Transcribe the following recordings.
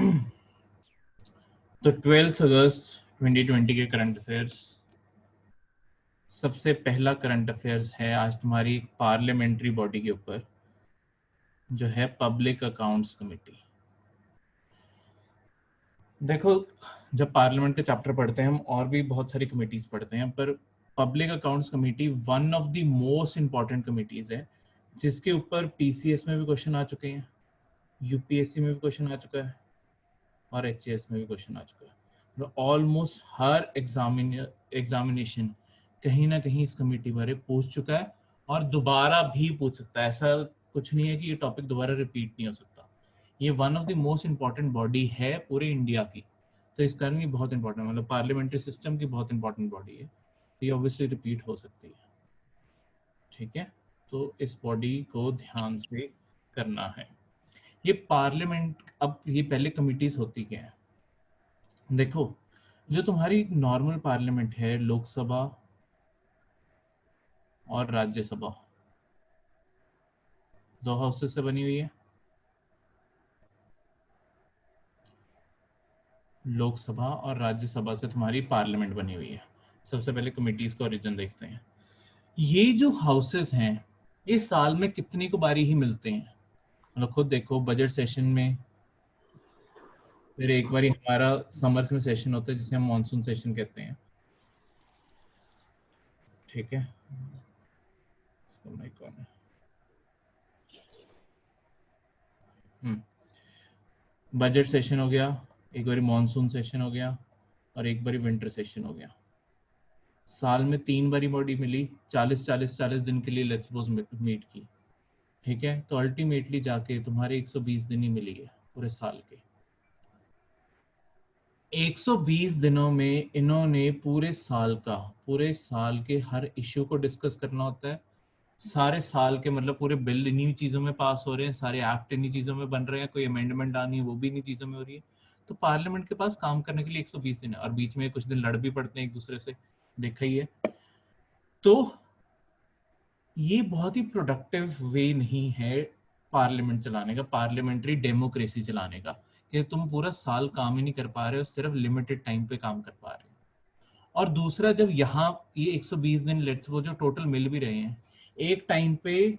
तो 12 अगस्त 2020 के current affairs. सबसे पहला करंट अफेयर्स है आज तुम्हारी पार्लियामेंट्री बॉडी के ऊपर, जो है पब्लिक अकाउंट्स कमेटी। देखो, जब पार्लियामेंट के चैप्टर पढ़ते हैं हम और भी बहुत सारी कमेटीज पढ़ते हैं, पर public accounts committee one of the most important committees है, जिसके ऊपर पीसीएस में भी क्वेश्चन आ चुके हैं, यूपीएससी में भी क्वेश्चन आ चुका है और एचएएस में भी क्वेश्चन आ चुका है। ऑलमोस्ट हर एग्जामिनेशन कहीं ना कहीं इस कमेटी बारे पूछ चुका है और दोबारा भी पूछ सकता है। ऐसा कुछ नहीं है कि ये टॉपिक दोबारा रिपीट नहीं हो सकता। ये one of the most important body है पूरे इंडिया की, तो इस कारण ये बहुत इंपॉर्टेंट, मतलब पार्लियामेंट्री सिस्टम की बहुत इंपॉर्टेंट बॉडी है, तो ये ऑब्वियसली रिपीट हो सकती है। ठीक है, तो इस बॉडी को ध्यान से करना है। ये पार्लियामेंट, अब ये पहले कमिटीज होती क्या है? देखो, जो तुम्हारी नॉर्मल पार्लियामेंट है, लोकसभा और राज्यसभा, दो हाउसेस से बनी हुई है। लोकसभा और राज्यसभा से तुम्हारी पार्लियामेंट बनी हुई है। सबसे पहले कमिटीज का ओरिजिन देखते हैं। ये जो हाउसेस हैं, ये साल में कितनी को बारी ही मिलते हैं? मतलब खुद देखो, बजट सेशन में, फिर एक बार हमारा समर्स में सेशन होता है जिसे हम मॉनसून सेशन कहते हैं। ठीक है, इसका माइक कौन है? बजट सेशन हो गया, एक बारी मॉनसून सेशन हो गया और एक बारी विंटर सेशन हो गया। साल में 3 बारी बॉडी मिली, 40 दिन के लिए लेट्स सपोज मीट की। ठीक है, तो अल्टीमेटली जाके तुम्हारे 120 दिन ही मिली है पूरे साल के। 120 दिनों में इन्होंने पूरे साल के हर इश्यू को डिस्कस करना होता है। सारे साल के, मतलब पूरे बिल इन्हीं चीजों में पास हो रहे हैं, सारे एक्ट इन्हीं चीजों में बन रहे हैं, कोई अमेंडमेंट आनी है वो भी इन्हीं चीजों में हो रही है। तो पार्लियामेंट के पास काम करने के लिए 120 दिन है, और बीच में कुछ दिन लड़ भी पड़ते हैं एक दूसरे से, देखा ही है। तो ये बहुत ही प्रोडक्टिव वे नहीं है पार्लियामेंट चलाने का, पार्लियामेंट्री डेमोक्रेसी चलाने का, कि तुम पूरा साल काम ही नहीं कर पा रहे हो, सिर्फ लिमिटेड टाइम पे काम कर पा रहे हो। और दूसरा, जब यहाँ ये 120 दिन लेट्स वो जो टोटल मिल भी रहे हैं, एक टाइम पे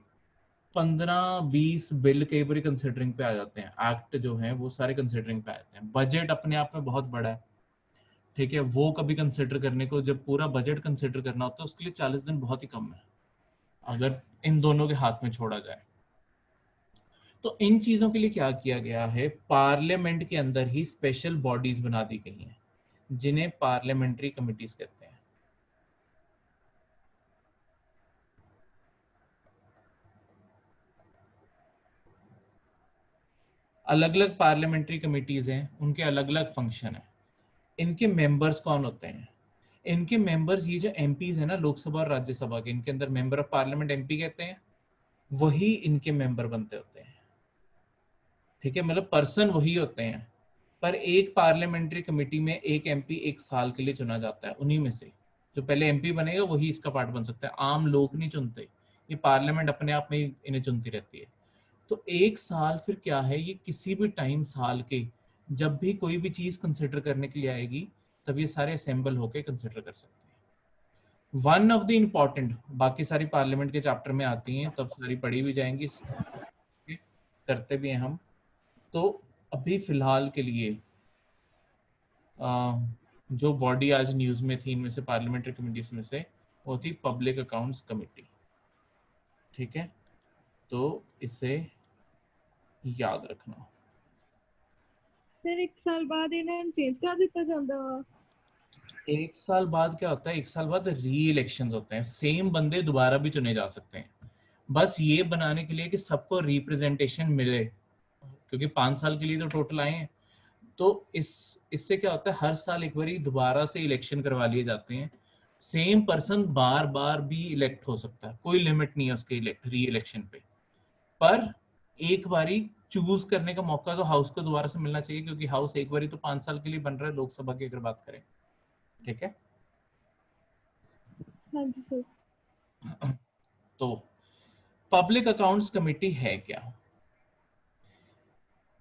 15-20 बिल कई बार कंसिडरिंग पे आ जाते हैं, एक्ट जो है वो सारे कंसिडरिंग पे आ जाते हैं। बजट अपने आप में बहुत बड़ा है, ठीक है, वो कभी कंसिडर करने को, जब पूरा बजट कंसिडर करना होता है उसके लिए 40 दिन बहुत ही कम है, अगर इन दोनों के हाथ में छोड़ा जाए। तो इन चीजों के लिए क्या किया गया है, पार्लियामेंट के अंदर ही स्पेशल बॉडीज बना दी गई हैं, जिन्हें पार्लियामेंट्री कमिटीज कहते हैं। अलग अलग पार्लियामेंट्री कमिटीज हैं, उनके अलग अलग फंक्शन है। इनके मेंबर्स कौन होते हैं? इनके मेंबर्स, ये जो एमपीज है ना, लोकसभा और राज्यसभा के, इनके अंदर मेंबर ऑफ पार्लियामेंट एमपी कहते हैं, वही इनके मेंबर बनते होते हैं। ठीक है, मतलब पर्सन वही होते हैं, पर एक पार्लियामेंट्री कमेटी में एक एमपी 1 साल के लिए चुना जाता है। उन्हीं में से जो पहले एमपी बनेगा वही इसका पार्ट बन सकता है, आम लोग नहीं चुनते, ये पार्लियामेंट अपने आप में ही इन्हें चुनती रहती है। तो 1 साल फिर क्या है, ये किसी भी टाइम साल के जब भी कोई भी चीज कंसिडर करने के लिए आएगी, तब ये सारे असेंबल होके कंसिडर कर सकते हैं। वन ऑफ द इम्पॉर्टेंट, बाकी सारी पार्लियामेंट के चैप्टर में आती हैं, तब सारी पढ़ी भी जाएंगी, करते भी हैं हम। तो अभी फिलहाल के लिए जो बॉडी आज न्यूज में थी इनमें से, पार्लियामेंट्री कमिटीज में से, वो थी पब्लिक अकाउंट्स कमेटी। ठीक है, तो इसे याद रखना। फिर 1 साल बाद इन्हें चेंज कर दिता जाता वा। 1 साल बाद क्या होता है, 1 साल बाद री इलेक्शन होते हैं, सेम बंदे दोबारा भी चुने जा सकते हैं, बस ये बनाने के लिए कि सबको रिप्रेजेंटेशन मिले, क्योंकि 5 साल के लिए तो टोटल आए हैं। तो इससे क्या होता है, हर साल एक बार दोबारा से इलेक्शन करवा लिए जाते हैं। सेम पर्सन बार बार भी इलेक्ट हो सकता है, कोई लिमिट नहीं है उसके री इलेक्शन पे, पर एक बारी चूज करने का मौका तो हाउस को दोबारा से मिलना चाहिए, क्योंकि हाउस एक बारी तो 5 साल के लिए बन रहा है, लोकसभा की अगर बात करें। ठीक है, हाँ जी सर। तो पब्लिक अकाउंट्स कमेटी है क्या?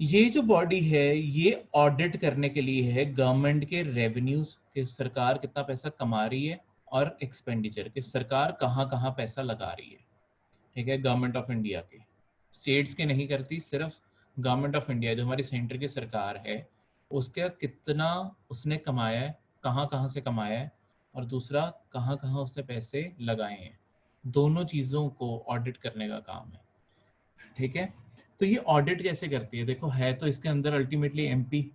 ये जो बॉडी है ये ऑडिट करने के लिए है गवर्नमेंट के रेवेन्यूज कि सरकार कितना पैसा कमा रही है, और एक्सपेंडिचर कि सरकार कहाँ कहाँ पैसा लगा रही है। ठीक है, गवर्नमेंट ऑफ इंडिया के, स्टेट्स के नहीं करती, सिर्फ गवर्नमेंट ऑफ इंडिया जो हमारी सेंटर की सरकार है उसका कितना उसने कमाया है, कहाँ कहाँ से कमाया है, और दूसरा कहाँ कहाँ उसने पैसे लगाए हैं, दोनों चीज़ों को ऑडिट करने का काम है। ठीक है, तो ये ऑडिट कैसे करती है, देखो है तो इसके अंदर ultimately MP,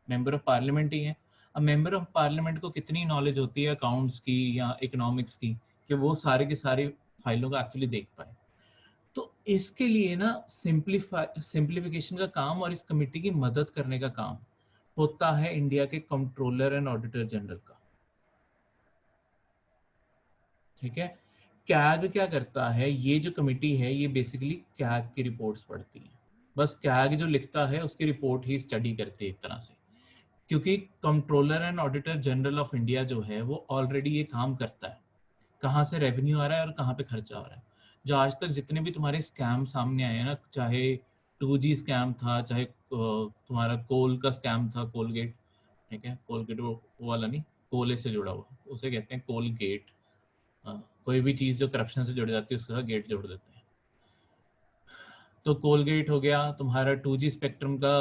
member of parliament ही है। अब मेंबर ऑफ पार्लियामेंट को कितनी नॉलेज होती है अकाउंट्स की या इकोनॉमिक्स की कि वो सारे के सारे फाइलों का एक्चुअली देख पाए। तो इसके लिए ना सिंप्लीफिकेशन का काम और इस कमेटी की मदद करने का काम होता है इंडिया के कंट्रोलर एंड ऑडिटर जनरल का। ठीक है, कैग क्या करता है, ये जो कमेटी है ये बेसिकली कैग की रिपोर्ट्स पढ़ती है, बस कैग जो लिखता है उसकी रिपोर्ट ही स्टडी करती है एक तरह से, क्योंकि controller and auditor general of India जो है वो ऑलरेडी ये काम करता है, कहाँ से रेवेन्यू आ रहा है और कहाँ पे खर्चा हो रहा है। जो आज तक जितने भी तुम्हारे स्कैम सामने आए हैं ना, चाहे 2G स्कैम था, चाहे तुम्हारा कोल का स्कैम था, कोलगेट। ठीक है, कोलगेट वो वाला नहीं, कोले से जुड़ा हुआ उसे कहते हैं कोलगेट। कोई भी चीज जो करप्शन से जुड़ जाती है उसके साथ गेट जोड़ देते हैं। तो कोलगेट हो गया, तुम्हारा 2G स्पेक्ट्रम का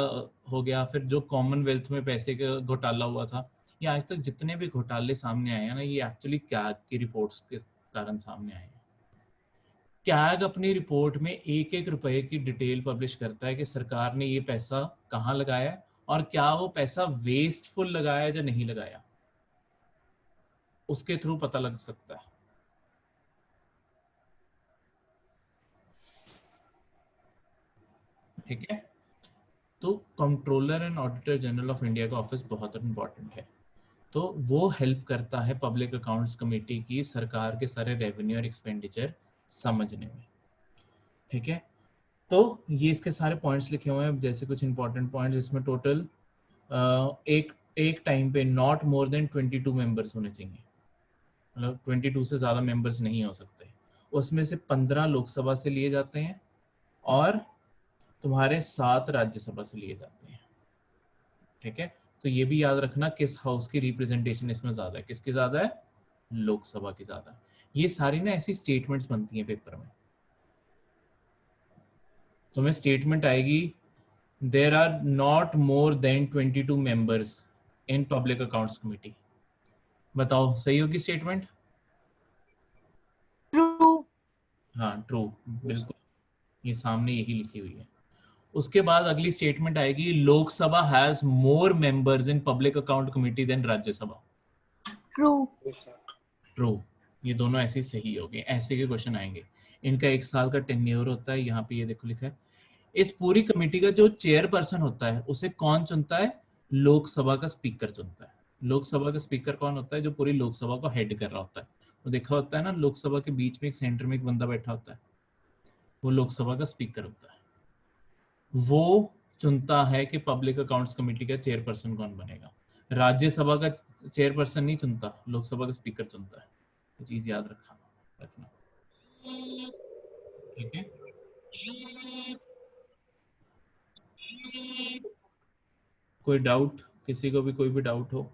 हो गया, फिर जो कॉमनवेल्थ में पैसे का घोटाला हुआ था, ये आज तक जितने भी घोटाले सामने आए हैं ना, ये एक्चुअली कैग की रिपोर्ट्स के कारण सामने आए हैं। कैग अपनी रिपोर्ट में एक एक रुपए की डिटेल पब्लिश करता है कि सरकार ने ये पैसा कहाँ लगाया है और क्या वो पैसा वेस्टफुल लगाया या नहीं लगाया, उसके थ्रू पता लग सकता है। ठीक है, तो controller and auditor general of India का ऑफिस बहुत इंपॉर्टेंट है। तो वो हेल्प करता है पब्लिक अकाउंट्स कमेटी की सरकार के सारे रेवेन्यू और एक्सपेंडिचर समझने में। ठीक है, तो ये इसके सारे पॉइंट्स लिखे हुए हैं, जैसे कुछ इंपॉर्टेंट पॉइंट्स इसमें टोटल एक एक टाइम पे नॉट मोर देन 22 मेंबर्स होने चाहिए, मतलब 22 से ज़्यादा मेंबर्स नहीं हो सकते। उसमें से 15 लोकसभा से लिए जाते हैं और तुम्हारे 7 राज्यसभा से लिए जाते हैं। ठीक है, तो ये भी याद रखना किस हाउस की रिप्रेजेंटेशन इसमें ज़्यादा है, किसकी ज़्यादा है, लोकसभा की ज़्यादा है। ये सारी ना ऐसी स्टेटमेंट्स बनती हैं पेपर में, तुम्हें स्टेटमेंट आएगी there are not more than 22 members in public accounts committee. बताओ सही होगी स्टेटमेंट? ट्रू। हाँ ट्रू, बिल्कुल, ये सामने यही लिखी हुई है। उसके बाद अगली स्टेटमेंट आएगी Lok Sabha has more members in public account committee than Rajya Sabha. True. True, ये दोनों ऐसे सही हो गए, ऐसे के क्वेश्चन आएंगे। इनका 1 साल का टेन्योर होता है, यहाँ पे ये देखो लिखा है। इस पूरी कमेटी का जो चेयरपर्सन होता है उसे कौन चुनता है, लोकसभा का स्पीकर चुनता है। लोकसभा का स्पीकर कौन होता है, जो पूरी लोकसभा को हेड कर रहा होता है। तो देखा होता है ना, लोकसभा के बीच में एक सेंटर में एक बंदा बैठा होता है, वो लोकसभा का स्पीकर होता है। वो चुनता है कि पब्लिक अकाउंट्स कमेटी का चेयरपर्सन कौन बनेगा। राज्यसभा का चेयरपर्सन नहीं चुनता, लोकसभा का स्पीकर चुनता है। ये चीज याद रखना। ठीक है, कोई डाउट, किसी को भी कोई भी डाउट हो?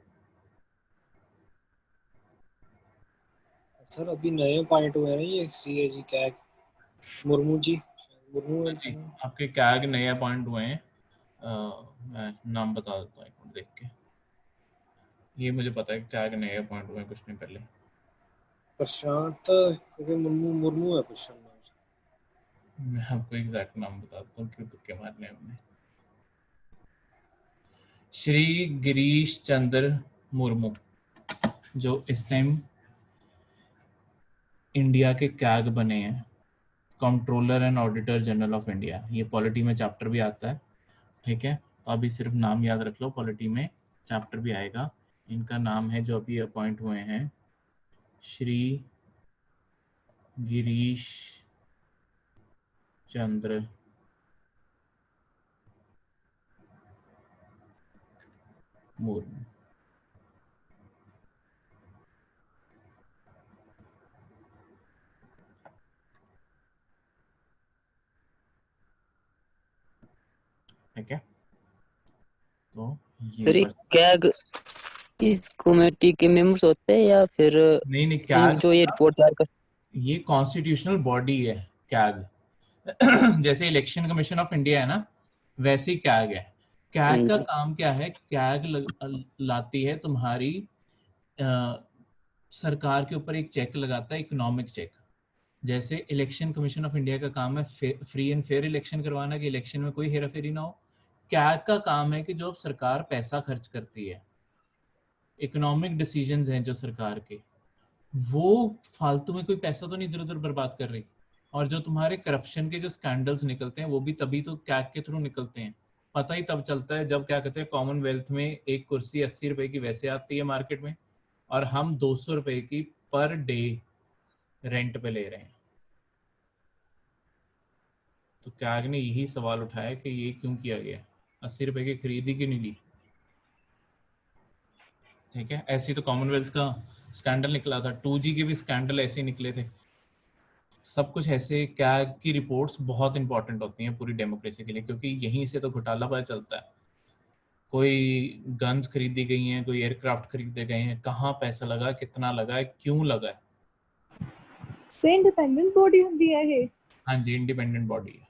सर अभी नए पॉइंट हुए हैं ना ये सीए जी कैग मुर्मू जी, मुर्मू है जी, इनका आपके कैग नए अपॉइंट हुए हैं। मैं नाम बता देता हूँ एक मिनट देख के। ये मुझे पता है कि कैग नए अपॉइंट हुए हैं कुछ दिन पहले। प्रशांत करके मुर्मू, मुर्मू है प्रशांत नाम। मैं आपको एग्जैक्ट नाम बता देता हूँ, क्यों तुक्के मारने हैं हमने। श्री गिरीश चंद्र मुर्मू, जो इस टाइम इंडिया के कैग बने हैं, controller and auditor general of India. ये पॉलिटी में चैप्टर भी आता है। ठीक है, तो अभी सिर्फ नाम याद रख लो, पॉलिटी में चैप्टर भी आएगा। इनका नाम है जो अभी अपॉइंट हुए हैं, श्री गिरीश चंद्र मुर्मू। ठीक है, ये फिर कैग इस कमेटी के मेंबर्स होते हैं या फिर नहीं नहीं, कैग जो ये रिपोर्ट तैयार कर ये कॉन्स्टिट्यूशनल बॉडी है कैग। जैसे इलेक्शन कमीशन ऑफ इंडिया है ना, वैसे ही कैग है। कैग का जी काम क्या है? कैग लाती है तुम्हारी सरकार के ऊपर एक चेक लगाता है, इकोनॉमिक चेक। जैसे इलेक्शन कमीशन ऑफ इंडिया का काम है फ्री एंड फेयर इलेक्शन करवाना, कि इलेक्शन में कोई हेराफेरी ना हो। कैग का काम है कि जो सरकार पैसा खर्च करती है, इकोनॉमिक डिसीजंस हैं जो सरकार के, वो फालतू में कोई पैसा तो नहीं इधर उधर बर्बाद कर रही। और जो तुम्हारे करप्शन के जो स्कैंडल्स निकलते हैं वो भी तभी तो कैग के थ्रू निकलते हैं। पता ही तब चलता है जब क्या कहते हैं कॉमनवेल्थ में एक कुर्सी 80 रुपए की वैसे आती है मार्केट में, और हम 200 रुपए की पर डे रेंट पे ले रहे हैं। तो कैग ने यही सवाल उठाया कि ये क्यों किया गया, 80 रुपए की खरीदी क्यों नहीं ली। ठीक है, ऐसे ही तो कॉमनवेल्थ का स्कैंडल निकला था, 2G के भी स्कैंडल ऐसे ही निकले थे। सब कुछ ऐसे कैग की रिपोर्ट्स बहुत इंपॉर्टेंट होती हैं पूरी डेमोक्रेसी के लिए, क्योंकि यहीं से तो घोटाला पता चलता है। कोई गन्स खरीदी गई हैं, कोई एयरक्राफ्ट खरीदे गए हैं, कहाँ पैसा लगा, कितना लगा है, क्यों लगा है। ਤੇ इंडिपेंडेंट बॉडी ਹੁੰਦੀ है ये? हाँ जी, इंडिपेंडेंट बॉडी है।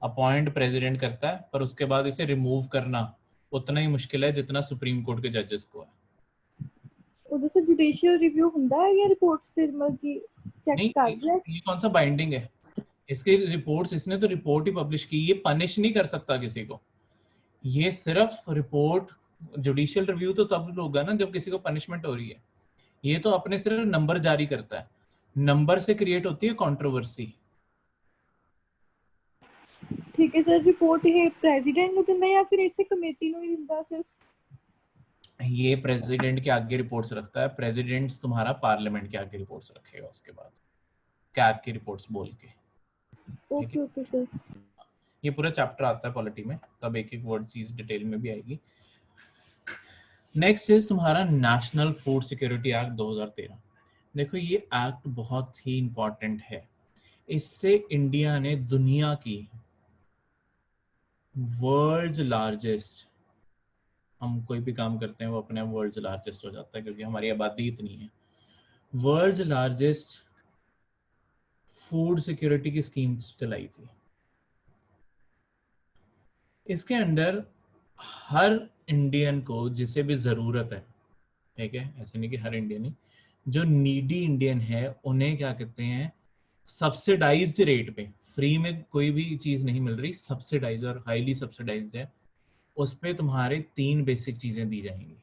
अपॉइंट प्रेसिडेंट करता है, पर उसके बाद इसे रिमूव करना उतना ही मुश्किल है जितना सुप्रीम कोर्ट के जजेस को है। ਉਹਦੇ ਸੇ ਜੁਡੀਸ਼ੀਅਲ ਰਿਵਿਊ ਹੁੰਦਾ है या रिपोर्ट्स ਤੇ ਮਤਲਬ कि चेक नहीं, कर लिया? ये कौन सा बाइंडिंग है? इसके रिपोर्ट्स, इसने तो रिपोर्ट ही पब्लिश की, ये पनिश नहीं कर सकता किसी को। ये सिर्फ रिपोर्ट, जुडिशियल रिव्यू तो तब होगा ना जब किसी को पनिशमेंट हो रही है। ये तो अपने सिर्फ नंबर जारी करता है, नंबर से क्रिएट होती है कंट्रोवर्सी। ठीक है सर, रिपोर्ट ये प्रेसिडेंट ਨੂੰ ਦਿੰਦਾ या फिर ਇਸੇ ਕਮੇਟੀ ਨੂੰ ਹੀ ਦਿੰਦਾ सिर्फ? ये प्रेसिडेंट के आगे रिपोर्ट्स रखता है, प्रेसिडेंट तुम्हारा पार्लियामेंट के आगे रिपोर्ट्स रखेगा उसके बाद कैग की रिपोर्ट्स बोल के। Okay okay sir. ये पूरा चैप्टर आता है पॉलिटी में, तब एक एक वर्ड चीज डिटेल में भी आएगी। नेक्स्ट इज तुम्हारा नेशनल फूड सिक्योरिटी एक्ट 2013। देखो ये एक्ट बहुत ही इंपॉर्टेंट है। इससे इंडिया ने दुनिया की वर्ल्ड लार्जेस्ट, हम कोई भी काम करते हैं वो अपने वर्ल्ड लार्जेस्ट हो जाता है क्योंकि हमारी आबादी इतनी है, वर्ल्ड लार्जेस्ट फूड सिक्योरिटी की स्कीम चलाई थी। इसके अंडर हर इंडियन को जिसे भी जरूरत है, ठीक है, ऐसे नहीं कि हर इंडियन ही, जो नीडी इंडियन है उन्हें क्या कहते हैं, सब्सिडाइज्ड रेट पे, फ्री में कोई भी चीज नहीं मिल रही, सब्सिडाइज और हाईली सब्सिडाइज्ड है, उस पे तुम्हारे 3 बेसिक चीजें दी जाएंगी,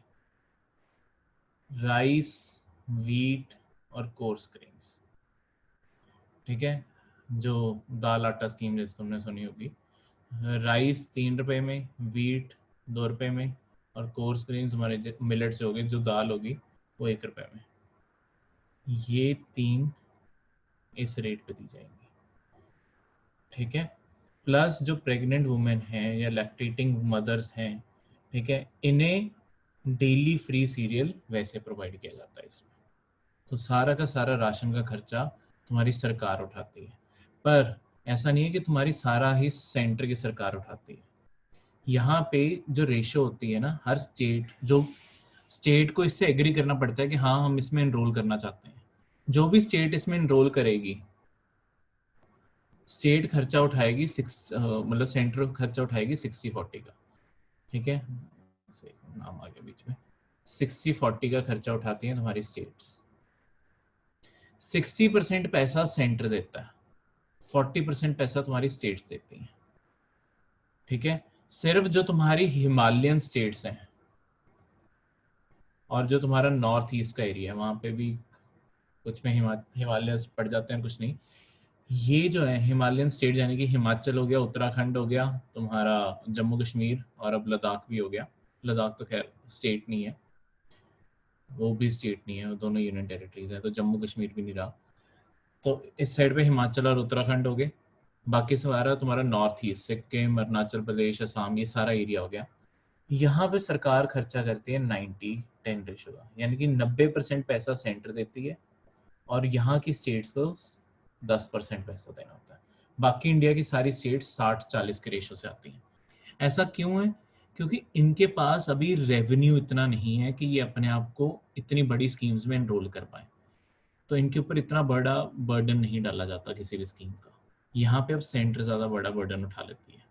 राइस, व्हीट और कोर्स ग्रेन्स। ठीक है, जो दाल आटा स्कीम जैसे तुमने सुनी होगी, राइस 3 रुपए में, व्हीट 2 रुपए में, और कोर्स ग्रेन्स तुम्हारे मिलेट से होगी, जो दाल होगी वो 1 रुपए में। ये 3 इस रेट पे दी जाएंगी। ठीक है, प्लस जो प्रेग्नेंट वुमेन हैं या लैक्टेटिंग मदर्स हैं, ठीक है, इन्हें डेली फ्री सीरियल वैसे प्रोवाइड किया जाता है इसमें। तो सारा का सारा राशन का खर्चा तुम्हारी सरकार उठाती है, पर ऐसा नहीं है कि तुम्हारी सारा ही सेंटर की सरकार उठाती है। यहाँ पे जो रेशो होती है ना, हर स्टेट, जो स्टेट को इससे एग्री करना पड़ता है कि हाँ हम इसमें एनरोल करना चाहते हैं। जो भी स्टेट इसमें एनरोल करेगी, स्टेट खर्चा उठाएगी मतलब सेंटर खर्चा उठाएगी 60-40 का। ठीक है, नाम आ गया बीच में, 60-40 का खर्चा उठाती हैं तुम्हारी स्टेट्स। 60% पैसा सेंटर देता है, 40% पैसा तुम्हारी स्टेट्स देती हैं। ठीक है, सिर्फ जो तुम्हारी हिमालयन स्टेट्स हैं और जो तुम्हारा नॉर्थ ईस्ट का एरिया है, वहां पे भी कुछ में हिमालय पड़ जाते हैं, कुछ नहीं। ये जो है हिमालयन स्टेट, यानी कि हिमाचल हो गया, उत्तराखंड हो गया, तुम्हारा जम्मू कश्मीर, और अब लद्दाख भी हो गया। लद्दाख तो खैर स्टेट नहीं है, वो भी स्टेट नहीं है, वो दोनों यूनियन टेरिटरीज है, तो जम्मू कश्मीर भी नहीं रहा। तो इस साइड पे हिमाचल और उत्तराखंड हो गए, बाकी सारा तुम्हारा नॉर्थ ईस्ट, सिक्किम, अरुणाचल प्रदेश, असम, ये सारा एरिया हो गया। यहाँ पे सरकार खर्चा करती है 90-10 रेशो का, यानी कि 90% पैसा सेंटर देती है और यहाँ की स्टेट्स को 10% पैसा देना होता है। बाकी इंडिया की सारी स्टेट्स 60-40 के रेशो से आती हैं। ऐसा क्यों है? क्योंकि इनके पास अभी रेवेन्यू इतना नहीं है कि ये अपने आप को इतनी बड़ी स्कीम्स में एनरोल कर पाए, तो इनके ऊपर इतना बड़ा बर्डन नहीं डाला जाता किसी भी स्कीम का। यहाँ पे अब सेंटर ज़्यादा बड़ा बर्डन उठा लेती है।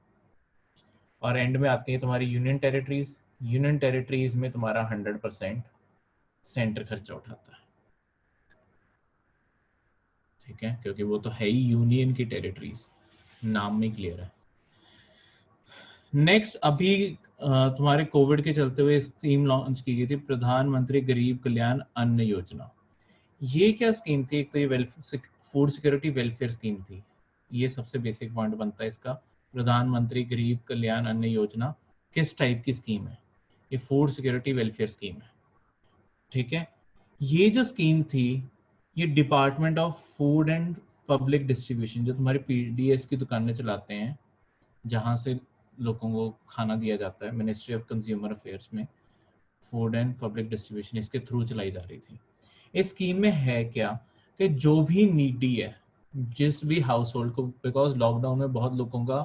और एंड में आती है तुम्हारी यूनियन टेरिटरीज। यूनियन टेरिटरीज में तुम्हारा 100% सेंटर खर्चा उठाता है, ठीक है, क्योंकि वो तो है ही यूनियन की टेरिटरीज, नाम में क्लियर है। नेक्स्ट, अभी तुम्हारे कोविड के चलते हुए स्कीम लॉन्च की गई थी, प्रधानमंत्री गरीब कल्याण अन्न योजना। ये क्या स्कीम थी? एक तो ये फूड सिक्योरिटी वेलफेयर स्कीम थी। ये सबसे बेसिक पॉइंट बनता है इसका। प्रधानमंत्री गरीब कल्याण अन्न योजना किस टाइप की स्कीम है? ये फूड सिक्योरिटी वेलफेयर स्कीम है, ठीक है। ये जो स्कीम थी, ये department of food and public distribution, जो तुम्हारे पीडीएस की दुकानें चलाते हैं जहाँ से लोगों को खाना दिया जाता है, मिनिस्ट्री ऑफ कंज्यूमर अफेयर्स में फूड एंड पब्लिक डिस्ट्रीब्यूशन, इसके थ्रू चलाई जा रही थी। इस स्कीम में है क्या कि जो भी नीडी है, जिस भी हाउस होल्ड को, बिकॉज लॉकडाउन में बहुत लोगों का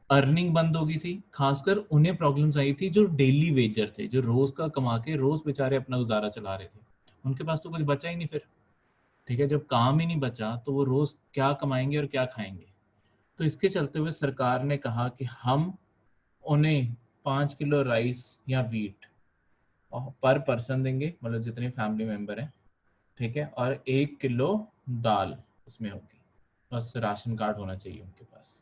अर्निंग बंद हो गई थी, खासकर उन्हें प्रॉब्लम्स आई थी जो डेली वेजर थे, जो रोज का कमा के रोज बेचारे अपना गुजारा चला रहे थे, उनके पास तो कुछ बचा ही नहीं फिर, ठीक है। जब काम ही नहीं बचा तो वो रोज क्या कमाएंगे और क्या खाएंगे? तो इसके चलते हुए सरकार ने कहा कि हम उन्हें 5 किलो राइस या वीट पर पर्सन देंगे, मतलब जितने फैमिली मेंबर हैं, ठीक है, और 1 किलो दाल उसमें होगी, बस राशन कार्ड होना चाहिए उनके पास।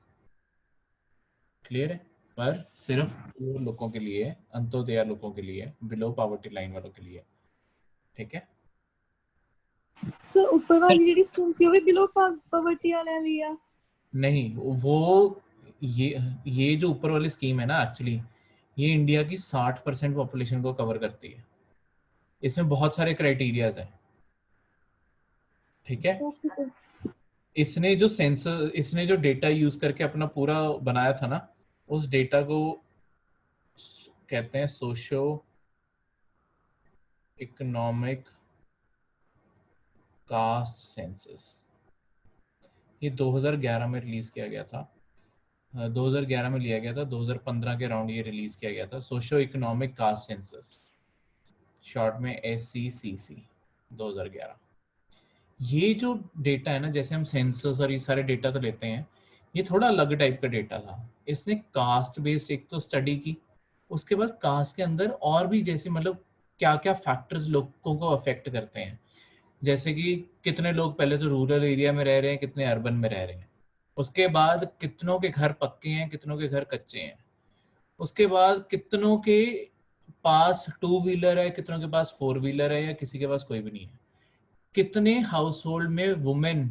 क्लियर है? पर सिर्फ वो लोगों के लिए, अंत्योदय लोगों के लिए, बिलो पॉवर्टी लाइन वालों के लिए, ठीक है। सो ऊपर वाली ਜਿਹੜੀ ਸਕੀਮ ਸੀ ਉਹ ਵੀ ਬਿਲੋ ਪਾਵਰਟੀ ਵਾਲਿਆਂ ਲਈ ਆ? नहीं, वो ये जो ऊपर वाली स्कीम है ना, एक्चुअली ये इंडिया की 60% पॉपुलेशन को कवर करती है। इसमें बहुत सारे क्राइटेरियाज हैं, ठीक है। इसने जो डेटा यूज करके अपना पूरा बनाया था ना, उस डेटा को कहते हैं सोशो इकोनॉमिक कास्ट सेंसस। ये 2011 में रिलीज किया गया था, 2011 में लिया गया था, 2015 के अराउंड ये रिलीज किया गया था। Socio economic caste census, short में SECC 2011। ये जो डेटा है ना, जैसे हम सेंसस और ये सारे डेटा तो लेते हैं, ये थोड़ा अलग टाइप का डेटा था। इसने कास्ट बेस्ड एक तो स्टडी की, उसके बाद कास्ट के अंदर और भी जैसे मतलब क्या क्या फैक्टर्स लोगों को अफेक्ट करते हैं, जैसे कि कितने लोग पहले तो रूरल एरिया में रह रहे हैं, कितने अर्बन में रह रहे हैं, उसके बाद कितनों के घर पक्के हैं, कितनों के घर कच्चे हैं, उसके बाद कितनों के पास 2 व्हीलर है, कितनों के पास 4 व्हीलर है, या किसी के पास कोई भी नहीं है, कितने हाउस होल्ड में वुमेन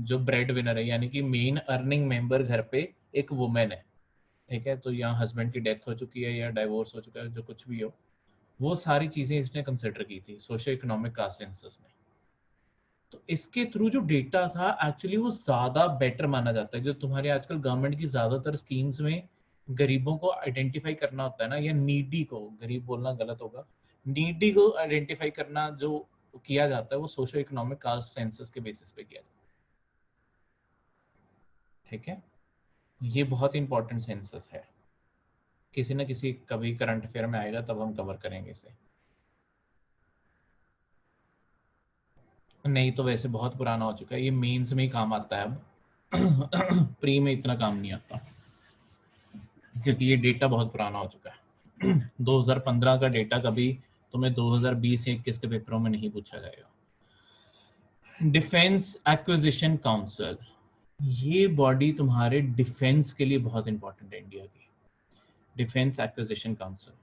जो ब्रेड विनर है, यानी कि मेन अर्निंग मेंबर घर पे एक वुमेन है, ठीक है। तो यहाँ हस्बैंड की डेथ हो चुकी है या डाइवोर्स हो चुका है, जो कुछ भी हो, वो सारी चीजें इसने कंसिडर की थी सोशो इकोनॉमिक कास्ट सेंसस में। तो इसके थ्रू जो डेटा था एक्चुअली वो ज्यादा बेटर माना जाता है। जो तुम्हारे आजकल गवर्नमेंट की ज्यादातर स्कीम्स में गरीबों को आइडेंटिफाई करना होता है ना, या नीडी को, गरीब बोलना गलत होगा, नीडी को आइडेंटिफाई करना जो किया जाता है वो सोशो इकोनॉमिक कास्ट सेंसस के बेसिस पे किया जाता है, ठीक है। ये बहुत इंपॉर्टेंट सेंसस है, किसी ना किसी कभी करंट अफेयर में आएगा तब हम कवर करेंगे इसे, नहीं तो वैसे बहुत पुराना हो चुका है, ये मेंस में ही काम आता है अब प्री में इतना काम नहीं आता, क्योंकि ये डेटा बहुत पुराना हो चुका है 2015 का डेटा कभी तुम्हें 2020 या 21 के पेपरों में नहीं पूछा जाएगा। डिफेंस एक्विजिशन काउंसिल, ये बॉडी तुम्हारे डिफेंस के लिए बहुत इंपॉर्टेंट है इंडिया की, defence acquisition council.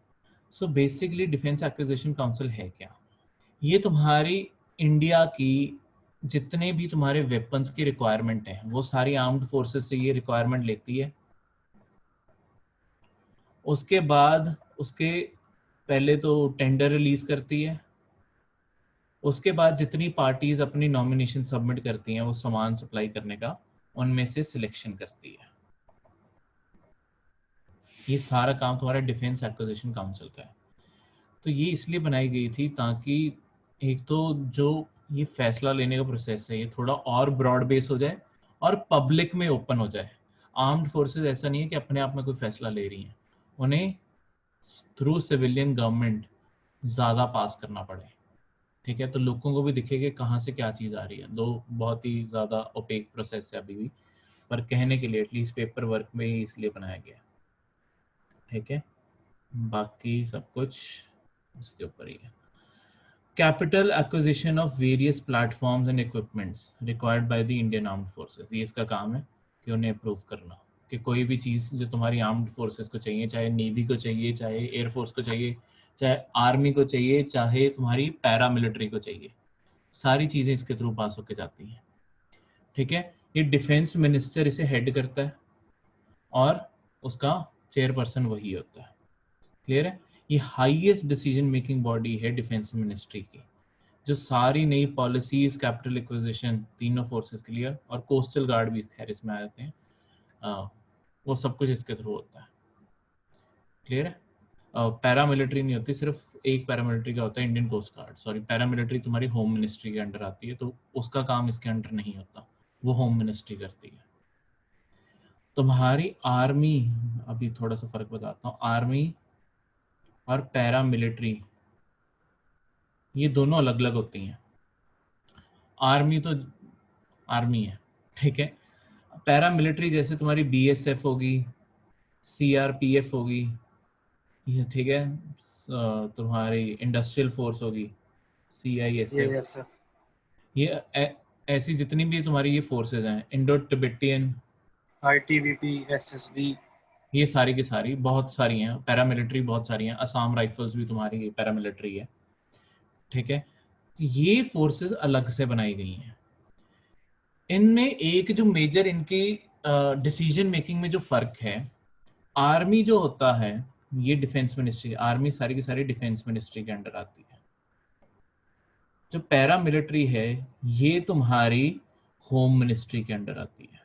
So basically defence acquisition council है क्या? ये तुम्हारी इंडिया की जितने भी तुम्हारे वेपन्स की रिक्वायरमेंट है, वो सारी आर्म्ड फोर्सेस से ये रिक्वायरमेंट लेती है। उसके बाद उसके पहले तो टेंडर रिलीज करती है, उसके बाद जितनी पार्टीज अपनी नॉमिनेशन सबमिट करती हैं वो सामान सप्लाई करने का, उनमें से सिलेक्शन करती है। ये सारा काम तुम्हारा डिफेंस एक्विजिशन काउंसिल का है। तो ये इसलिए बनाई गई थी ताकि एक तो जो ये फैसला लेने का प्रोसेस है ये थोड़ा और ब्रॉड बेस हो जाए और पब्लिक में ओपन हो जाए। आर्म्ड फोर्सेस ऐसा नहीं है कि अपने आप में कोई फैसला ले रही हैं, उन्हें थ्रू सिविलियन गवर्नमेंट ज्यादा पास करना पड़े, ठीक है। तो लोगों को भी दिखे कि कहाँ से क्या चीज आ रही है। दो बहुत ही ज्यादा ओपेक प्रोसेस है अभी भी, पर कहने के लिए एटलीस्ट पेपर वर्क में ही इसलिए बनाया गया, ठीक है। बाकी सब कुछ इसके ऊपर ही है। Capital acquisition of various platforms and equipments required by the Indian armed forces, ये इसका काम है कि उन्हें अप्रूव करना कि कोई भी चीज़ जो तुम्हारी आर्म्ड फोर्सेस को चाहिए, चाहे नेवी को चाहिए, चाहे एयरफोर्स को चाहिए, चाहे आर्मी को चाहिए, चाहे तुम्हारी पैरामिलिट्री को चाहिए, सारी चीज़ें इसके थ्रू पास होके जाती हैं, ठीक है। ये डिफेंस मिनिस्टर इसे हेड करता है और उसका चेयरपर्सन वही होता है, क्लियर है। ये हाईएस्ट डिसीजन मेकिंग बॉडी है डिफेंस मिनिस्ट्री की, जो सारी नई पॉलिसीज, कैपिटल एक्विजिशन तीनों फोर्सेस के लिए, और कोस्टल गार्ड भी खैर इसमें आ जाते हैं, वो सब कुछ इसके थ्रू होता है, क्लियर है। पैरामिलिट्री नहीं होती, सिर्फ एक पैरामिलिट्री का होता है Indian coast guard, sorry paramilitary तुम्हारी होम मिनिस्ट्री के अंडर आती है, तो उसका काम इसके अंडर नहीं होता, वो होम मिनिस्ट्री करती है। तुम्हारी आर्मी, अभी थोड़ा सा फर्क बताता हूँ, आर्मी और पैरामिलिट्री ये दोनों अलग अलग होती हैं। आर्मी तो आर्मी है, ठीक है। पैरामिलिट्री जैसे तुम्हारी बीएसएफ होगी, सीआरपीएफ होगी, ये ठीक है, तुम्हारी इंडस्ट्रियल फोर्स होगी, सीआईएसएफ, ये ऐसी जितनी भी तुम्हारी ये फोर्सेस हैं, इंडो तिब्बतियन, आईटीबीपी, एसएसबी, ये सारी की सारी बहुत सारी हैं। पैरामिलिट्री बहुत सारी हैं, असम राइफल्स भी तुम्हारी पैरामिलिट्री है, ठीक है। ये फोर्सेस अलग से बनाई गई हैं। इनमें एक जो मेजर इनकी डिसीजन मेकिंग में जो फर्क है, आर्मी जो होता है ये डिफेंस मिनिस्ट्री, आर्मी सारी की सारी डिफेंस मिनिस्ट्री के अंडर आती है। जो पैरामिलिट्री है ये तुम्हारी होम मिनिस्ट्री के अंडर आती है।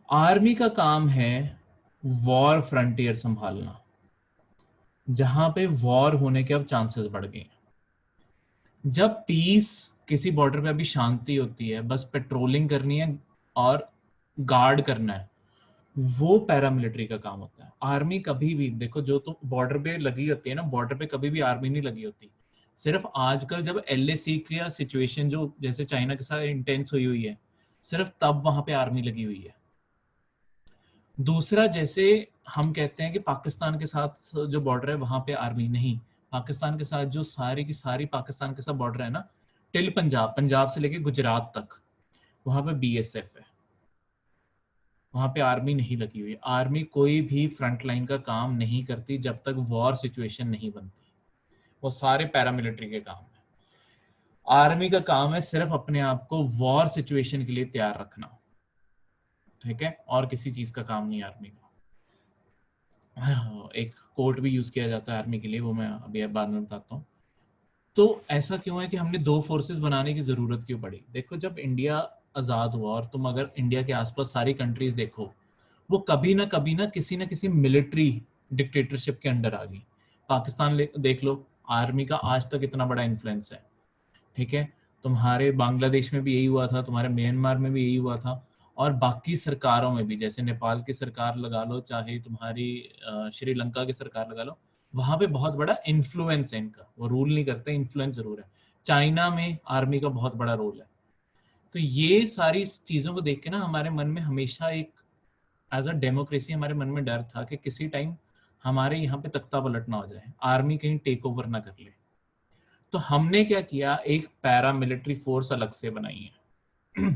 आर्मी का काम है वॉर फ्रंटियर संभालना, जहां पे वॉर होने के अब चांसेस बढ़ गए। जब पीस, किसी बॉर्डर पे अभी शांति होती है, बस पेट्रोलिंग करनी है और गार्ड करना है, वो पैरामिलिट्री का काम होता है। आर्मी कभी भी देखो, जो तो बॉर्डर पे लगी होती है ना, बॉर्डर पे कभी भी आर्मी नहीं लगी होती। सिर्फ आजकल जब एलएसी की सिचुएशन जो जैसे चाइना के साथ इंटेंस हुई हुई है, सिर्फ तब वहां पे आर्मी लगी हुई है। दूसरा, जैसे हम कहते हैं कि पाकिस्तान के साथ जो बॉर्डर है वहां पे आर्मी नहीं, पाकिस्तान के साथ जो सारी की सारी पाकिस्तान के साथ बॉर्डर है ना, टिल पंजाब, पंजाब से लेके गुजरात तक, वहां पे बीएसएफ है, वहां पे आर्मी नहीं लगी हुई। आर्मी कोई भी फ्रंट लाइन का काम नहीं करती जब तक वॉर सिचुएशन नहीं बनती, वो सारे पैरामिलिट्री के काम है। आर्मी का काम है सिर्फ अपने आप को वॉर सिचुएशन के लिए तैयार रखना, ठीक है, और किसी चीज का काम नहीं आर्मी का। एक कोर्ट भी यूज किया जाता है आर्मी के लिए, वो मैं अभी बाद में बताता हूँ। तो ऐसा क्यों है कि हमने दो फोर्सेस बनाने की जरूरत क्यों पड़ी? देखो, जब इंडिया आजाद हुआ और तुम अगर इंडिया के आसपास सारी कंट्रीज देखो, वो कभी ना किसी ना किसी मिलिट्री डिक्टेटरशिप के अंडर आ गई। पाकिस्तान देख लो, आर्मी का आज तक इतना बड़ा इन्फ्लुएंस है, ठीक है। तुम्हारे बांग्लादेश में भी यही हुआ था, तुम्हारे म्यांमार में भी यही हुआ था, और बाकी सरकारों में भी, जैसे नेपाल की सरकार लगा लो, चाहे तुम्हारी श्रीलंका की सरकार लगा लो, वहां पे बहुत बड़ा इन्फ्लुएंस है इनका। वो रूल नहीं करते, इन्फ्लुएंस जरूर है। चाइना में आर्मी का बहुत बड़ा रोल है। तो ये सारी चीजों को देख के ना हमारे मन में हमेशा एक एज अ डेमोक्रेसी हमारे मन में डर था कि किसी टाइम हमारे यहाँ पे तख्ता पलट ना हो जाए, आर्मी कहीं टेक ओवर ना कर ले। तो हमने क्या किया, एक पैरामिलिट्री फोर्स अलग से बनाई है।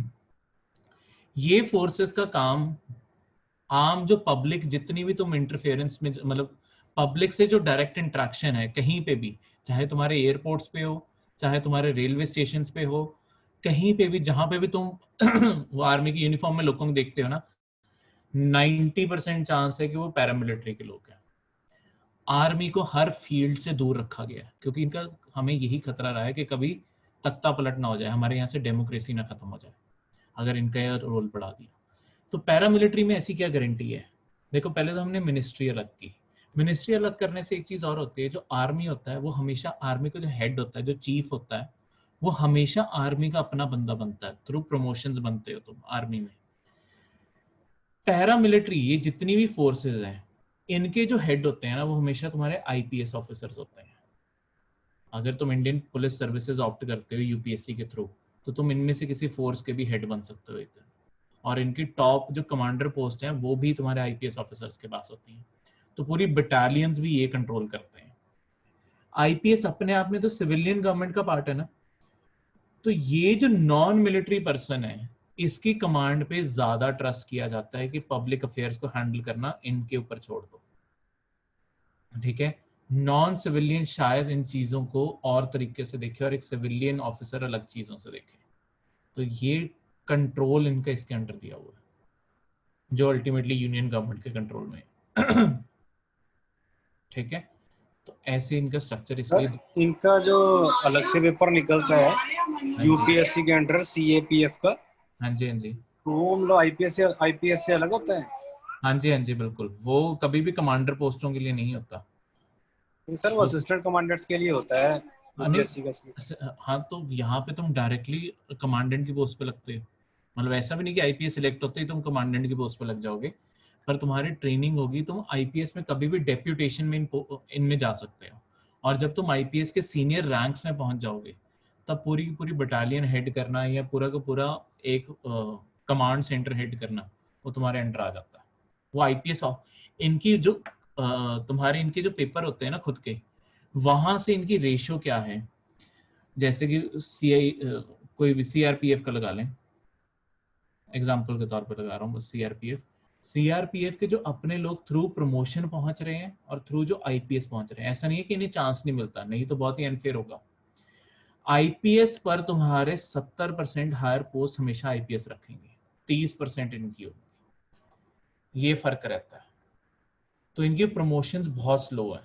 ये फोर्सेस का काम आम जो पब्लिक, जितनी भी तुम इंटरफेरेंस में, मतलब पब्लिक से जो डायरेक्ट इंटरेक्शन है कहीं पे भी, चाहे तुम्हारे एयरपोर्ट्स पे हो, चाहे तुम्हारे रेलवे स्टेशन पे हो, कहीं पे भी जहां पे भी तुम वो आर्मी की यूनिफॉर्म में लोगों को देखते हो ना, 90% चांस है कि वो पैरामिलिट्री के लोग हैं। आर्मी को हर फील्ड से दूर रखा गया है क्योंकि इनका, हमें यही खतरा रहा है कि कभी तख्ता पलट ना हो जाए, हमारे यहाँ से डेमोक्रेसी ना खत्म हो जाए अगर इनका यह रोल बढ़ा दिया। तो पैरामिलिट्री में ऐसी क्या गारंटी है? देखो, पहले तो हमने मिनिस्ट्री अलग की। मिनिस्ट्री अलग करने से एक चीज और होती है, जो आर्मी होता है वो हमेशा, आर्मी का जो हेड होता है, जो चीफ होता है, वो हमेशा आर्मी का अपना बंदा बनता है, थ्रू प्रमोशंस बनते हो तुम आर्मी में। पैरामिलिट्री, ये जितनी भी फोर्सेस हैं, इनके जो हेड होते हैं ना, वो हमेशा तुम्हारे आईपीएस ऑफिसर्स होते हैं। अगर तुम इंडियन पुलिस सर्विसेज ऑप्ट करते हो यूपीएससी के थ्रू, तो तुम इनमें से किसी फोर्स के भी हेड बन सकते हो एकदम। और इनकी टॉप जो कमांडर पोस्ट हैं वो भी तुम्हारे आईपीएस ऑफिसर्स के पास होती हैं। तो पूरी बटालियंस भी ये कंट्रोल करते हैं। आईपीएस अपने आप में तो सिविलियन गवर्नमेंट का पार्ट है ना, तो ये जो नॉन मिलिट्री पर्सन है, इसकी कमांड पे ज्यादा ट्रस्ट किया जाता है कि पब्लिक अफेयर्स को हैंडल करना इनके ऊपर छोड़ दो। ठीक है, नॉन सिविलियन शायद इन चीजों को और तरीके से देखे और एक सिविलियन ऑफिसर अलग चीजों से देखे। तो ये कंट्रोल इनका इसके अंडर दिया हुआ है, जो अल्टीमेटली यूनियन गवर्नमेंट के कंट्रोल में है। ठीक है, तो ऐसे इनका स्ट्रक्चर इसलिए। इनका जो अलग से पेपर निकलता है यूपीएससी के अंडर सीएपीएफ का, हाँ जी, हाँ जी, तो वो मतलब आईपीएस से अलग होता है। हाँ जी, हाँ जी, बिल्कुल। वो कभी भी कमांडर पोस्टों के लिए नहीं होता। सर वो असिस्टेंट कमांडर्स के लिए होता है नहीं, यूपीएससी का। हाँ, तो यहाँ पे तुम डायरेक्टली कमांडेंट की पोस्ट पे लगते हो। मतलब ऐसा भी नहीं कि आईपीएस सिलेक्ट होते ही तुम कमांडेंट की पोस्ट पे लग जाओगे, पर तुम्हारी ट्रेनिंग होगी, तुम आईपीएस में कभी भी डेप्यूटेशन में इनमें जा सकते हो। और जब तुम आईपीएस के सीनियर रैंक्स में पहुंच जाओगे, तब पूरी की पूरी बटालियन हेड करना या पूरा का पूरा एक कमांड सेंटर हेड करना, वो तुम्हारे अंडर आ जाता है। वो आईपीएस इनकी जो तुम्हारे इनके जो पेपर होते हैं ना खुद के, वहां से इनकी रेशियो क्या है। जैसे कि कोई भी सीआरपीएफ का लगा लें, एग्जाम्पल के तौर पर लगा रहा हूँ, सीआरपीएफ के जो अपने लोग थ्रू प्रमोशन पहुंच रहे हैं और थ्रू जो आईपीएस पहुंच रहे हैं, ऐसा नहीं है कि इन्हें चांस नहीं मिलता, नहीं तो बहुत ही अनफेयर होगा। आईपीएस पर तुम्हारे 70% हायर पोस्ट हमेशा आईपीएस रखेंगे, 30% इनकी होगी, ये फर्क रहता है। तो इनकी प्रमोशंस बहुत स्लो है,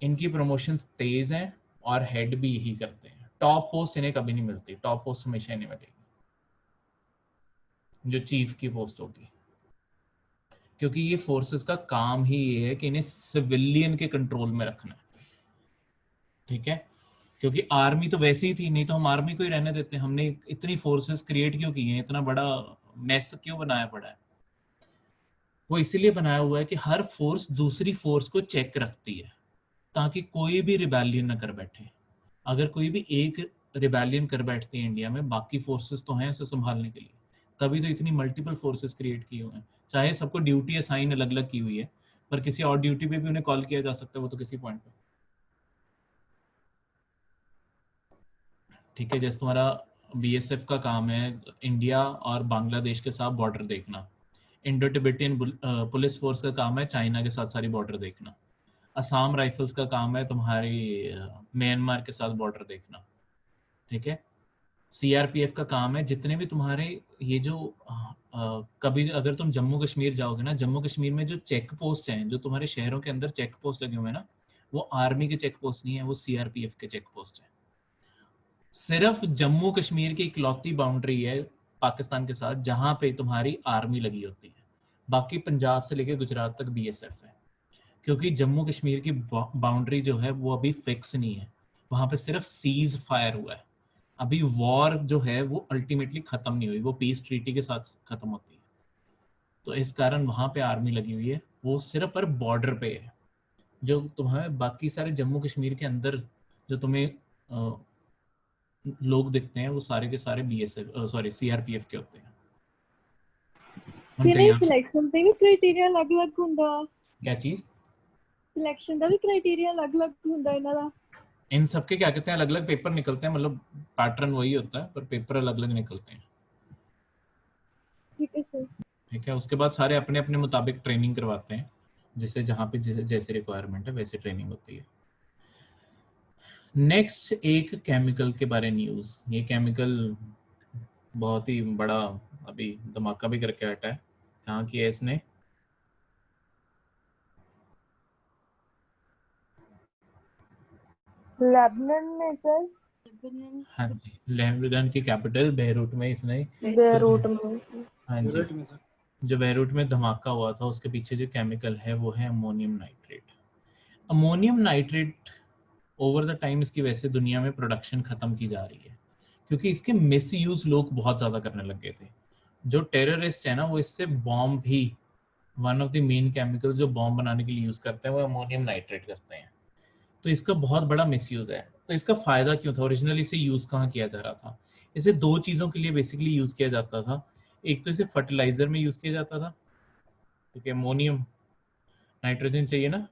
इनकी प्रमोशंस तेज हैं और हेड भी यही करते हैं। टॉप पोस्ट इन्हें कभी नहीं मिलती, टॉप पोस्ट हमेशा इन्हें मिलेगी, जो चीफ की पोस्ट होगी, क्योंकि ये फोर्सेस का काम ही ये है कि इन्हें सिविलियन के कंट्रोल में रखना है। ठीक है, क्योंकि आर्मी तो वैसे ही थी, नहीं तो हम आर्मी को ही रहने देते। हमने इतनी फोर्सेस क्रिएट क्यों की हैं, इतना बड़ा मेस क्यों बनाया पड़ा है? वो इसीलिए बनाया हुआ है कि हर फोर्स दूसरी फोर्स को चेक रखती है, ताकि कोई भी रिबेलियन न कर बैठे। अगर कोई भी एक रिबेलियन कर बैठती है इंडिया में, बाकी फोर्सेस तो हैं उसे संभालने के लिए। तभी तो इतनी मल्टीपल फोर्सेस क्रिएट किए हुए हैं। चाहे सबको ड्यूटी असाइन अलग अलग की हुई है, पर किसी और ड्यूटी पे भी उन्हें कॉल किया जा सकता है, वो तो किसी पॉइंट पे। ठीक है, जैसे तुम्हारा बीएसएफ का काम है इंडिया और बांग्लादेश के साथ बॉर्डर देखना, इंडो टिबेटियन पुलिस फोर्स का काम है चाइना के साथ सारी बॉर्डर देखना, असम राइफल्स का काम है तुम्हारी म्यांमार के साथ बॉर्डर देखना। ठीक है, सीआरपीएफ का काम है जितने भी तुम्हारे ये जो कभी अगर तुम जम्मू कश्मीर जाओगे ना, जम्मू कश्मीर में जो चेक पोस्ट हैं, जो तुम्हारे शहरों के अंदर चेक पोस्ट लगे हुए हैं ना, वो आर्मी के चेक पोस्ट नहीं है, वो सीआरपीएफ के चेक पोस्ट है। सिर्फ जम्मू कश्मीर की इकलौती बाउंड्री है पाकिस्तान के साथ जहां पे तुम्हारी आर्मी लगी होती है, बाकी पंजाब से लेकर गुजरात तक बीएसएफ है। क्योंकि जम्मू कश्मीर की बाउंड्री जो है वो अभी फिक्स नहीं है, वहां पे सिर्फ सीज फायर हुआ है। अभी वॉर जो है वो अल्टीमेटली खत्म नहीं हुई, वो पीस ट्रीटी के साथ खत्म होती है। तो इस कारण वहां पे आर्मी लगी हुई है, वो सिर्फ पर बॉर्डर पे है। जो तुम्हारे बाकी सारे जम्मू कश्मीर के अंदर जो तुम्हें लोग दिखते हैं, वो सारे के सारे बीएसएफ सॉरी सीआरपीएफ के होते हैं। सिने सिलेक्शन ਤੇ ਵੀ ਕ੍ਰਾਈਟੇਰੀਆ ਅਲੱਗ-ਅਲੱਗ ਹੁੰਦਾ? क्या चीज? सिलेक्शन ਦਾ ਵੀ ਕ੍ਰਾਈਟੇਰੀਆ ਅਲੱਗ-ਅਲੱਗ ਹੁੰਦਾ ਇਹਨਾਂ ਦਾ? इन सबके क्या कहते हैं, अलग अलग पेपर निकलते हैं, मतलब पैटर्न वही होता है पर पेपर अलग अलग निकलते हैं। ठीक है सर। ठीक है, उसके बाद सारे अपने अपने मुताबिक ट्रेनिंग करवाते हैं, जिससे जहाँ पे जैसे रिक्वायरमेंट है वैसे ट्रेनिंग होती है। नेक्स्ट एक केमिकल के बारे न्यूज। ये केमिकल बहुत ही बड़ा अभी धमाका भी करके हटा है। कहाँ किया है इसने? लेबनान में सर। हाँ जी, लेबनान की कैपिटल बेरूट में इसने। बेरूट में। हाँ जी, जो बेरूट में धमाका हुआ था उसके पीछे जो केमिकल है वो है ammonium nitrate. Ammonium nitrate over the time इसकी वैसे दुनिया में प्रोडक्शन खत्म की जा रही है, क्योंकि इसके मिस यूज लोग बहुत ज्यादा करने लग गए थे। जो टेररिस्ट है ना, वो इससे बॉम्ब भी, one of the main chemical जो बॉम्ब बनाने के लिए यूज करते हैं वो अमोनियम नाइट्रेट करते हैं। तो इसका बहुत बड़ा मिसयूज है। तो इसका फायदा क्यों था, ओरिजिनली इसे यूज कहाँ किया जा रहा था? इसे दो चीजों के लिए बेसिकली यूज किया जाता था। एक तो इसे फर्टिलाइजर में यूज किया जाता था, क्योंकि अमोनियम नाइट्रोजन चाहिए ना,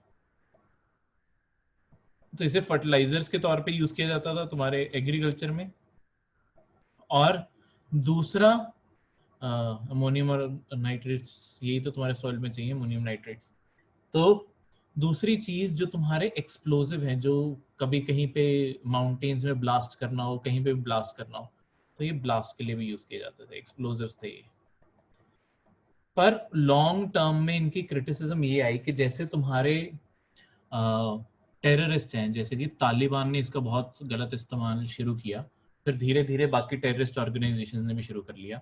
तो इसे फर्टिलाइजर्स के तौर पे यूज किया जाता था तुम्हारे एग्रीकल्चर में। और दूसरा अमोनियम और नाइट्रेट्स, यही तो तुम्हारे सॉइल में चाहिए, अमोनियम नाइट्रेट्स। तो दूसरी चीज जो तुम्हारे एक्सप्लोसिव हैं, जो कभी कहीं पे माउंटेन्स में ब्लास्ट करना हो, कहीं पे भी ब्लास्ट करना हो, तो ये ब्लास्ट के लिए भी यूज किए जाते थे, एक्सप्लोसिव्स थे ये। पर लॉन्ग टर्म में इनकी क्रिटिसिज्म ये आई कि जैसे तुम्हारे टेररिस्ट हैं, जैसे कि तालिबान ने इसका बहुत गलत इस्तेमाल शुरू किया, फिर धीरे धीरे बाकी टेररिस्ट ऑर्गेनाइजेशन ने भी शुरू कर लिया।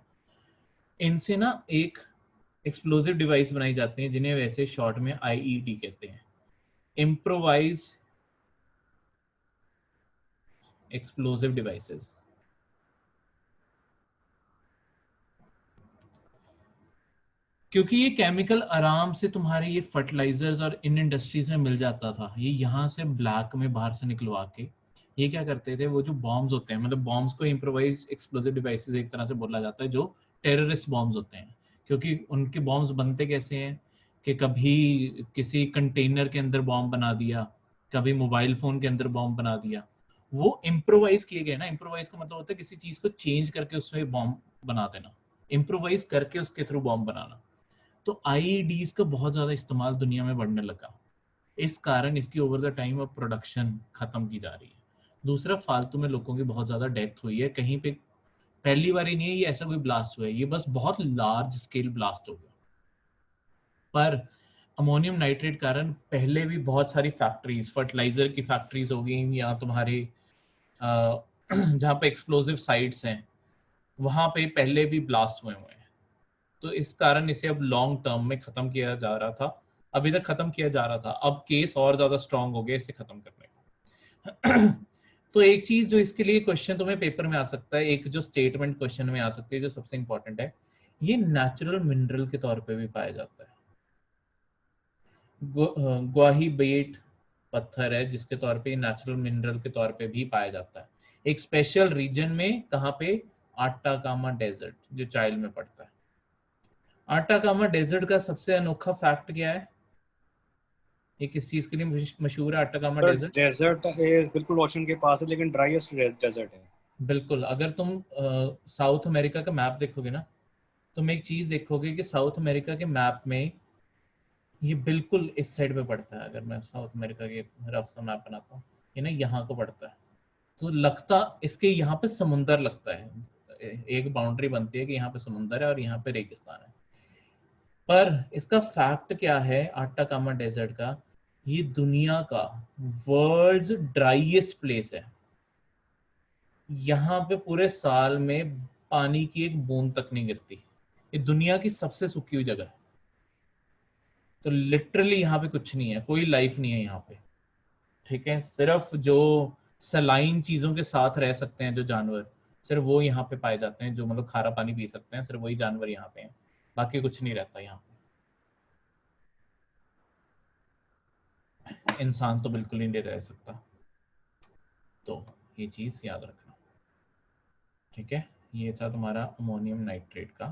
इनसे ना एक एक्सप्लोसिव डिवाइस बनाई जाती है जिन्हें वैसे शॉर्ट में आईईडी कहते हैं, इम्प्रोवाइज एक्सप्लोसिव डिवाइसेस। क्योंकि ये केमिकल आराम से तुम्हारे ये फर्टिलाइजर्स और इन इंडस्ट्रीज में मिल जाता था, ये यहाँ से ब्लैक में बाहर से निकलवा के ये क्या करते थे, वो जो बॉम्ब्स होते हैं, मतलब बॉम्ब्स को इम्प्रोवाइज एक्सप्लोसिव डिवाइसेस एक तरह से बोला जाता है, जो टेररिस्ट बॉम्ब्स होते हैं। क्योंकि उनके बॉम्ब्स बनते कैसे हैं कि कभी किसी कंटेनर के अंदर बॉम्ब बना दिया, कभी मोबाइल फोन के अंदर बॉम्ब बना दिया, वो इम्प्रोवाइज किए गए ना। इम्प्रोवाइज का मतलब होता है किसी चीज को चेंज करके उसमें बॉम्ब बना देना, इम्प्रोवाइज करके उसके थ्रू बॉम्ब बनाना। तो आईईडीज का बहुत ज्यादा इस्तेमाल दुनिया में बढ़ने लगा, इस कारण इसकी ओवर द टाइम अब प्रोडक्शन खत्म की जा रही है। दूसरा, फालतू में लोगों की बहुत ज्यादा डेथ हुई है कहीं पे, पहली बार ही नहीं है ये ऐसा कोई ब्लास्ट हुआ है, ये बस बहुत लार्ज स्केल ब्लास्ट हो गया। पर अमोनियम नाइट्रेट कारण पहले भी बहुत सारी फैक्ट्रीज, फर्टिलाइजर की फैक्ट्रीज हो गई, या तुम्हारे जहाँ पे एक्सप्लोसिव साइट्स हैं वहां पे पहले भी ब्लास्ट हुए हैं। तो इस कारण इसे अब लॉन्ग टर्म में खत्म किया जा रहा था, अभी तक खत्म किया जा रहा था, अब केस और ज्यादा स्ट्रांग हो गया इसे खत्म करने का। तो एक चीज जो इसके लिए क्वेश्चन तुम्हें पेपर में आ सकता है, एक जो स्टेटमेंट क्वेश्चन में आ सकती है जो सबसे इंपॉर्टेंट है, ये नेचुरल मिनरल के तौर पे भी पाया जाता है। ग्वाही बेट पत्थर है जिसके तौर पे नेचुरल मिनरल के तौर पे भी पाया जाता है, एक स्पेशल रीजन में, कहाँ पे, आटाकामा डेजर्ट जो चाइल्ड में पड़ता है। आटाकामा डेजर्ट का सबसे अनोखा फैक्ट क्या है, ये किस चीज के लिए मशहूर है आटाकामा डेजर्ट? डेजर्ट है, बिल्कुल ओशन के पास है, लेकिन ड्राईएस्ट डेजर्ट है। बिल्कुल। अगर तुम साउथ अमेरिका का मैप देखोगे ना, तुम एक चीज देखोगे कि साउथ अमेरिका के मैप में ये बिल्कुल इस साइड पे पड़ता है। अगर मैं साउथ अमेरिका के रफ सा मैप बनाता हूँ, ये ना यहाँ को पड़ता है, तो लगता इसके यहाँ पे समुंदर लगता है, एक बाउंड्री बनती है कि यहाँ पे समुंदर है और यहाँ पे रेगिस्तान है। पर इसका फैक्ट क्या है आटाकामा डेजर्ट का, ये दुनिया का वर्ल्ड्स ड्राईएस्ट प्लेस है। यहाँ पे पूरे साल में पानी की एक बूंद तक नहीं गिरती, ये दुनिया की सबसे सूखी हुई जगह है। तो लिटरली यहाँ पे कुछ नहीं है, कोई लाइफ नहीं है यहाँ पे, ठीक है। सिर्फ जो सलाइन चीजों के साथ रह सकते हैं जो जानवर, सिर्फ वो यहाँ पे पाए जाते हैं, जो मतलब खारा पानी पी सकते हैं, सिर्फ वही जानवर यहाँ पे हैं, बाकी कुछ नहीं रहता यहाँ पे। इंसान तो बिल्कुल ही नहीं रह सकता। तो ये चीज याद रखना, ठीक है। ये था तुम्हारा अमोनियम नाइट्रेट का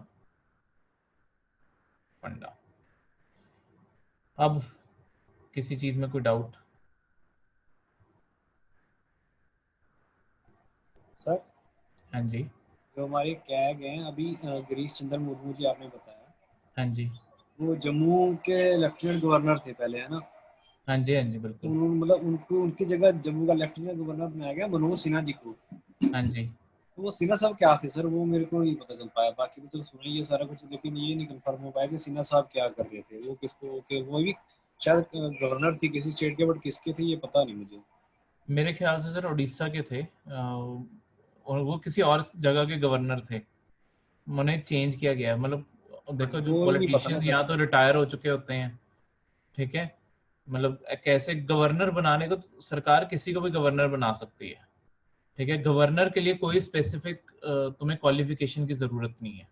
फंडा। अब किसी चीज में कोई डाउट? सर हाँ जी। जो हमारे कैग हैं अभी, गिरीश चंद्र मुर्मू जी आपने बताया, हाँ जी। वो जम्मू के लेफ्टिनेंट गवर्नर थे पहले, है ना? हाँ जी। हाँ जी तो बिल्कुल। उन्होंने मतलब उनको उनकी जगह जम्मू का लेफ्टिनेंट गवर्नर बनाया गया मनोज सिन्हा जी को। हाँ जी। तो वो सिन्हा साहब क्या थे सर, वो मेरे को नहीं पता चल पाया। बाकी तो चलो सुना ही है सारा कुछ, लेकिन ये नहीं कंफर्म हो पाया कि सिन्हा साहब क्या कर रहे थे, वो किसको के वो भी शायद गवर्नर थी किसी स्टेट के, बट किसके थे ये पता नहीं मुझे। मेरे ख्याल से सर उड़ीसा के थे, और वो किसी और जगह के गवर्नर थे, उन्हें चेंज किया गया। मतलब देखो जो वो ही नहीं पता ना पॉलिटिशियंस सर। यहाँ तो रिटायर हो चुके होते हैं, ठीक है, मतलब कैसे गवर्नर बनाने को, सरकार किसी को भी गवर्नर बना सकती है, ठीक है। गवर्नर के लिए कोई स्पेसिफिक तुम्हें क्वालिफिकेशन की जरूरत नहीं है।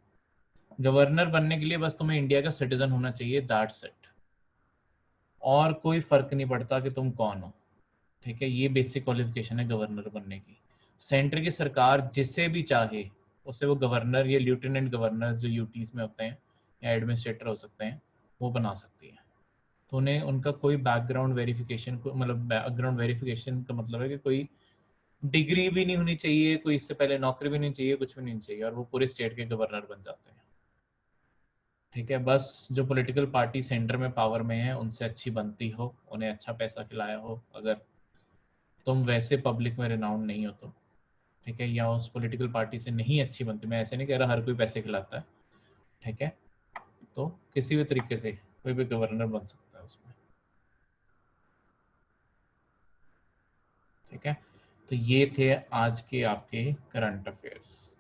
गवर्नर बनने के लिए बस तुम्हें इंडिया का सिटीजन होना चाहिए, दैट्स इट। और कोई फर्क नहीं पड़ता कि तुम कौन हो, ठीक है। ये बेसिक क्वालिफिकेशन है गवर्नर बनने की। सेंटर की सरकार जिसे भी चाहे उसे वो गवर्नर या लेफ्टिनेंट गवर्नर जो यूटीज में होते हैं या एडमिनिस्ट्रेटर हो सकते हैं वो बना सकती है। तो उन्हें उनका कोई बैकग्राउंड वेरिफिकेशन को, मतलब बैकग्राउंड वेरिफिकेशन का मतलब है कि कोई डिग्री भी नहीं होनी चाहिए, कोई इससे पहले नौकरी भी नहीं चाहिए, कुछ भी नहीं चाहिए, और वो पूरे स्टेट के गवर्नर बन जाते हैं, ठीक है। बस जो पॉलिटिकल पार्टी सेंटर में पावर में है उनसे अच्छी बनती हो, उन्हें अच्छा पैसा खिलाया हो, अगर तुम वैसे पब्लिक में रिनाउंड नहीं हो तो, ठीक है, या उस पॉलिटिकल पार्टी से नहीं अच्छी बनती, मैं ऐसे नहीं कह रहा हर कोई पैसे खिलाता है, ठीक है, तो किसी भी तरीके से कोई भी गवर्नर बन सकता है उसमें, ठीक है। तो ये थे आज के आपके करंट अफेयर्स।